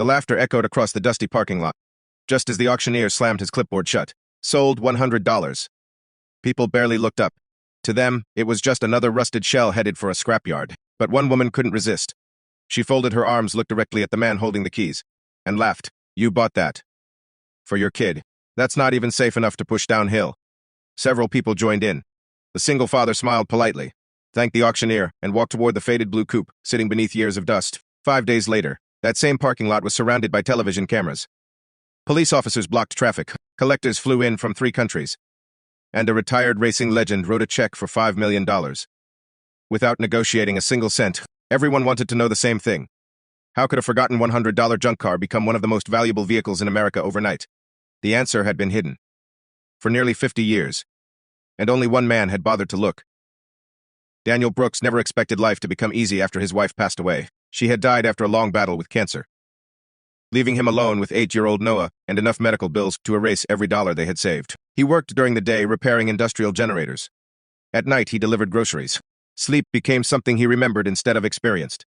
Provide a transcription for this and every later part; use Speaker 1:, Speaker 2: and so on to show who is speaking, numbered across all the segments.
Speaker 1: The laughter echoed across the dusty parking lot, just as the auctioneer slammed his clipboard shut. Sold $100. People barely looked up. To them, it was just another rusted shell headed for a scrapyard. But one woman couldn't resist. She folded her arms, looked directly at the man holding the keys, and laughed. You bought that. For your kid. That's not even safe enough to push downhill. Several people joined in. The single father smiled politely, thanked the auctioneer, and walked toward the faded blue coupe, sitting beneath years of dust. 5 days later, that same parking lot was surrounded by television cameras. Police officers blocked traffic, collectors flew in from 3 countries, and a retired racing legend wrote a check for $5 million. Without negotiating a single cent, everyone wanted to know the same thing. How could a forgotten $100 junk car become one of the most valuable vehicles in America overnight? The answer had been hidden. For nearly 50 years. And only one man had bothered to look. Daniel Brooks never expected life to become easy after his wife passed away. She had died after a long battle with cancer, leaving him alone with 8-year-old Noah and enough medical bills to erase every dollar they had saved. He worked during the day repairing industrial generators. At night, he delivered groceries. Sleep became something he remembered instead of experienced.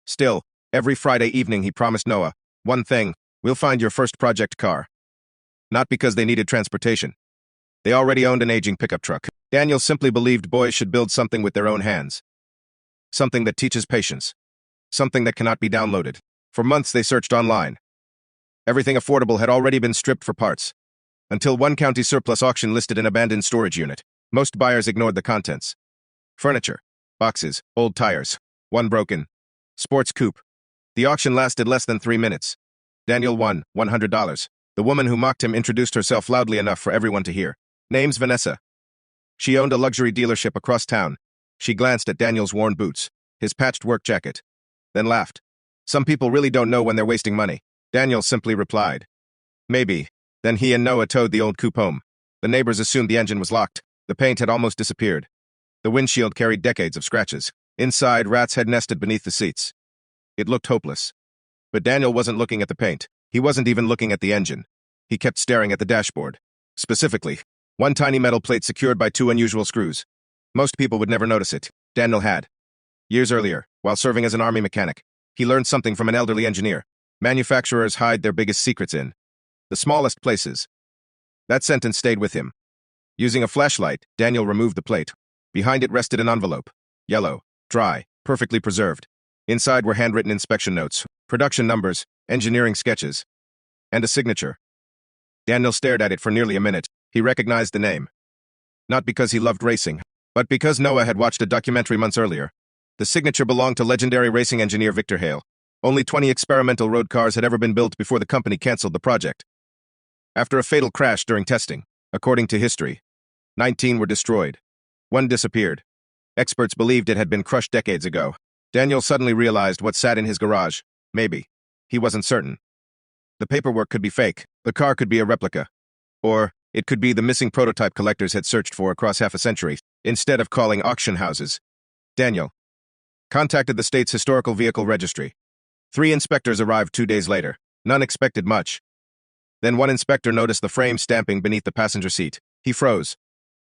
Speaker 1: Still, every Friday evening he promised Noah, one thing, we'll find your first project car. Not because they needed transportation. They already owned an aging pickup truck. Daniel simply believed boys should build something with their own hands. Something that teaches patience. Something that cannot be downloaded. For months they searched online. Everything affordable had already been stripped for parts. Until one county surplus auction listed an abandoned storage unit. Most buyers ignored the contents. Furniture, boxes, old tires, one broken sports coupe. The auction lasted less than 3 minutes. Daniel won $100. The woman who mocked him introduced herself loudly enough for everyone to hear. Name's Vanessa. She owned a luxury dealership across town. She glanced at Daniel's worn boots, his patched work jacket, then laughed. Some people really don't know when they're wasting money. Daniel simply replied. Maybe. Then he and Noah towed the old coupe home. The neighbors assumed the engine was locked. The paint had almost disappeared. The windshield carried decades of scratches. Inside, rats had nested beneath the seats. It looked hopeless. But Daniel wasn't looking at the paint. He wasn't even looking at the engine. He kept staring at the dashboard. Specifically, one tiny metal plate secured by 2 unusual screws. Most people would never notice it. Daniel had. Years earlier, while serving as an army mechanic, he learned something from an elderly engineer. Manufacturers hide their biggest secrets in the smallest places. That sentence stayed with him. Using a flashlight, Daniel removed the plate. Behind it rested an envelope. Yellow, dry, perfectly preserved. Inside were handwritten inspection notes, production numbers, engineering sketches, and a signature. Daniel stared at it for nearly a minute. He recognized the name. Not because he loved racing, but because Noah had watched a documentary months earlier. The signature belonged to legendary racing engineer Victor Hale. Only 20 experimental road cars had ever been built before the company canceled the project. After a fatal crash during testing, according to history, 19 were destroyed. One disappeared. Experts believed it had been crushed decades ago. Daniel suddenly realized what sat in his garage. Maybe. He wasn't certain. The paperwork could be fake. The car could be a replica. Or it could be the missing prototype collectors had searched for across half a century. Instead of calling auction houses, Daniel contacted the state's historical vehicle registry. 3 inspectors arrived 2 days later. None expected much. Then one inspector noticed the frame stamping beneath the passenger seat. He froze.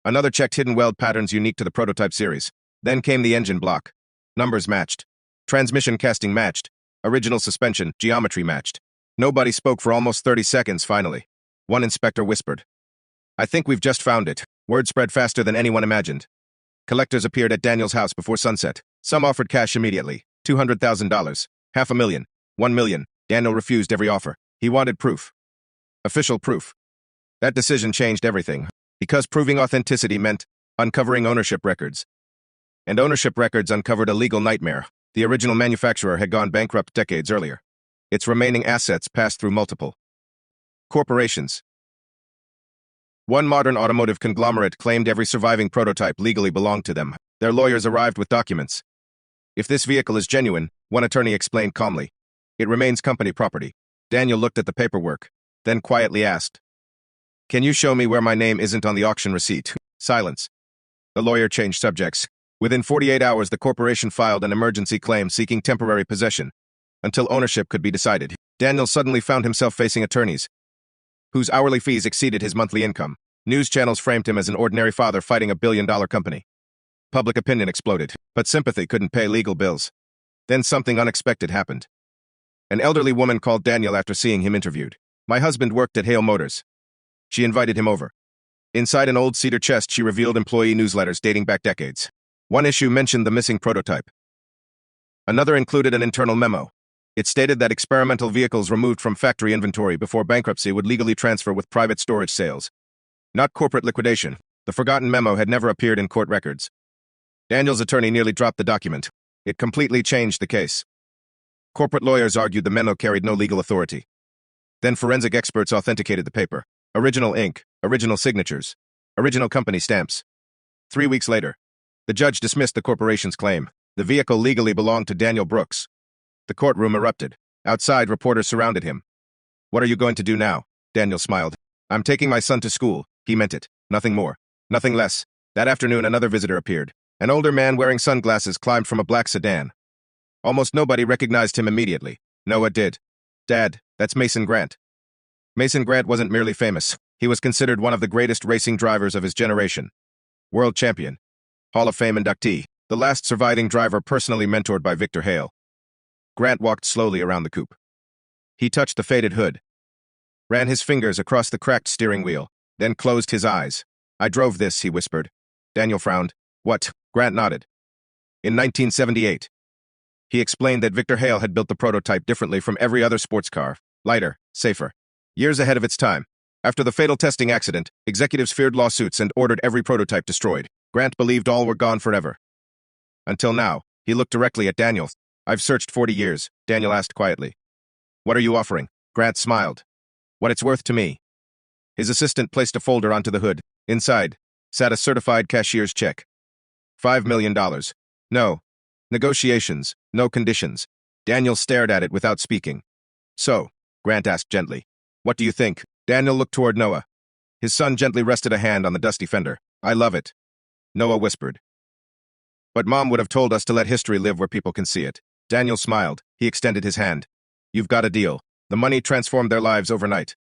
Speaker 1: Another checked hidden weld patterns unique to the prototype series. Then came the engine block. Numbers matched. Transmission casting matched. Original suspension, geometry matched. Nobody spoke for almost 30 seconds finally. One inspector whispered. I think we've just found it. Word spread faster than anyone imagined. Collectors appeared at Daniel's house before sunset. Some offered cash immediately. $200,000. $500,000. $1 million. Daniel refused every offer. He wanted proof. Official proof. That decision changed everything. Because proving authenticity meant uncovering ownership records. And ownership records uncovered a legal nightmare. The original manufacturer had gone bankrupt decades earlier. Its remaining assets passed through multiple corporations. One modern automotive conglomerate claimed every surviving prototype legally belonged to them. Their lawyers arrived with documents. If this vehicle is genuine, one attorney explained calmly, it remains company property. Daniel looked at the paperwork, then quietly asked, Can you show me where my name isn't on the auction receipt? Silence. The lawyer changed subjects. Within 48 hours, the corporation filed an emergency claim seeking temporary possession until ownership could be decided. Daniel suddenly found himself facing attorneys whose hourly fees exceeded his monthly income. News channels framed him as an ordinary father fighting a billion-dollar company. Public opinion exploded, but sympathy couldn't pay legal bills. Then something unexpected happened. An elderly woman called Daniel after seeing him interviewed. My husband worked at Hale Motors. She invited him over. Inside an old cedar chest, she revealed employee newsletters dating back decades. One issue mentioned the missing prototype. Another included an internal memo. It stated that experimental vehicles removed from factory inventory before bankruptcy would legally transfer with private storage sales. Not corporate liquidation. The forgotten memo had never appeared in court records. Daniel's attorney nearly dropped the document. It completely changed the case. Corporate lawyers argued the memo carried no legal authority. Then forensic experts authenticated the paper. Original ink, original signatures, original company stamps. 3 weeks later, the judge dismissed the corporation's claim. The vehicle legally belonged to Daniel Brooks. The courtroom erupted. Outside, reporters surrounded him. "What are you going to do now?" Daniel smiled. "I'm taking my son to school." He meant it. Nothing more. Nothing less. That afternoon, another visitor appeared. An older man wearing sunglasses climbed from a black sedan. Almost nobody recognized him immediately. Noah did. "Dad, that's Mason Grant." Mason Grant wasn't merely famous. He was considered one of the greatest racing drivers of his generation. World champion. Hall of Fame inductee. The last surviving driver personally mentored by Victor Hale. Grant walked slowly around the coupe. He touched the faded hood, ran his fingers across the cracked steering wheel, then closed his eyes. "I drove this," he whispered. Daniel frowned. "What?" Grant nodded. "In 1978. He explained that Victor Hale had built the prototype differently from every other sports car. Lighter, safer. Years ahead of its time. After the fatal testing accident, executives feared lawsuits and ordered every prototype destroyed. Grant believed all were gone forever. Until now, he looked directly at Daniel. "I've searched 40 years, Daniel asked quietly. "What are you offering?" Grant smiled. "What it's worth to me." His assistant placed a folder onto the hood. Inside sat a certified cashier's check. $5 million. No. Negotiations, no conditions. Daniel stared at it without speaking. "So," Grant asked gently, "what do you think?" Daniel looked toward Noah. His son gently rested a hand on the dusty fender. "I love it," Noah whispered. "But Mom would have told us to let history live where people can see it." Daniel smiled. He extended his hand. "You've got a deal." The money transformed their lives overnight.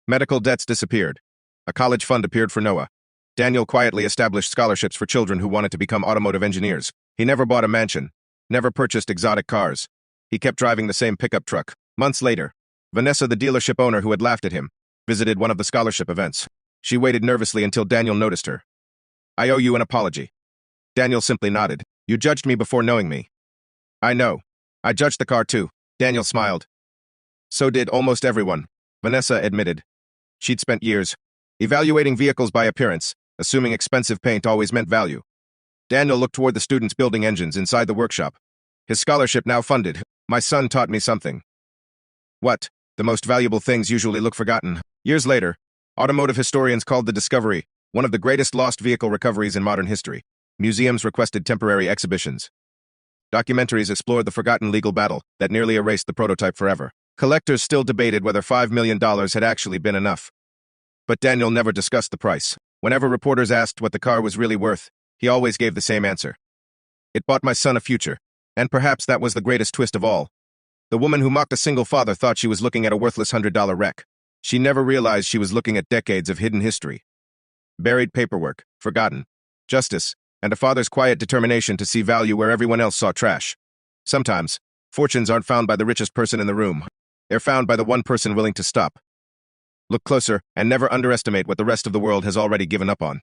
Speaker 1: Medical debts disappeared. A college fund appeared for Noah. Daniel quietly established scholarships for children who wanted to become automotive engineers. He never bought a mansion, never purchased exotic cars. He kept driving the same pickup truck. Months later, Vanessa, the dealership owner who had laughed at him, visited one of the scholarship events. She waited nervously until Daniel noticed her. "I owe you an apology." Daniel simply nodded. "You judged me before knowing me." "I know. I judged the car too." Daniel smiled. "So did almost everyone," Vanessa admitted. She'd spent years evaluating vehicles by appearance, assuming expensive paint always meant value. Daniel looked toward the students building engines inside the workshop. "His scholarship now funded. My son taught me something." "What?" "The most valuable things usually look forgotten." Years later, automotive historians called the discovery one of the greatest lost vehicle recoveries in modern history. Museums requested temporary exhibitions. Documentaries explored the forgotten legal battle that nearly erased the prototype forever. Collectors still debated whether $5 million had actually been enough. But Daniel never discussed the price. Whenever reporters asked what the car was really worth, he always gave the same answer. "It bought my son a future." And perhaps that was the greatest twist of all. The woman who mocked a single father thought she was looking at a worthless $100 wreck. She never realized she was looking at decades of hidden history. Buried paperwork, forgotten, justice, and a father's quiet determination to see value where everyone else saw trash. Sometimes, fortunes aren't found by the richest person in the room. They're found by the one person willing to stop, look closer, and never underestimate what the rest of the world has already given up on.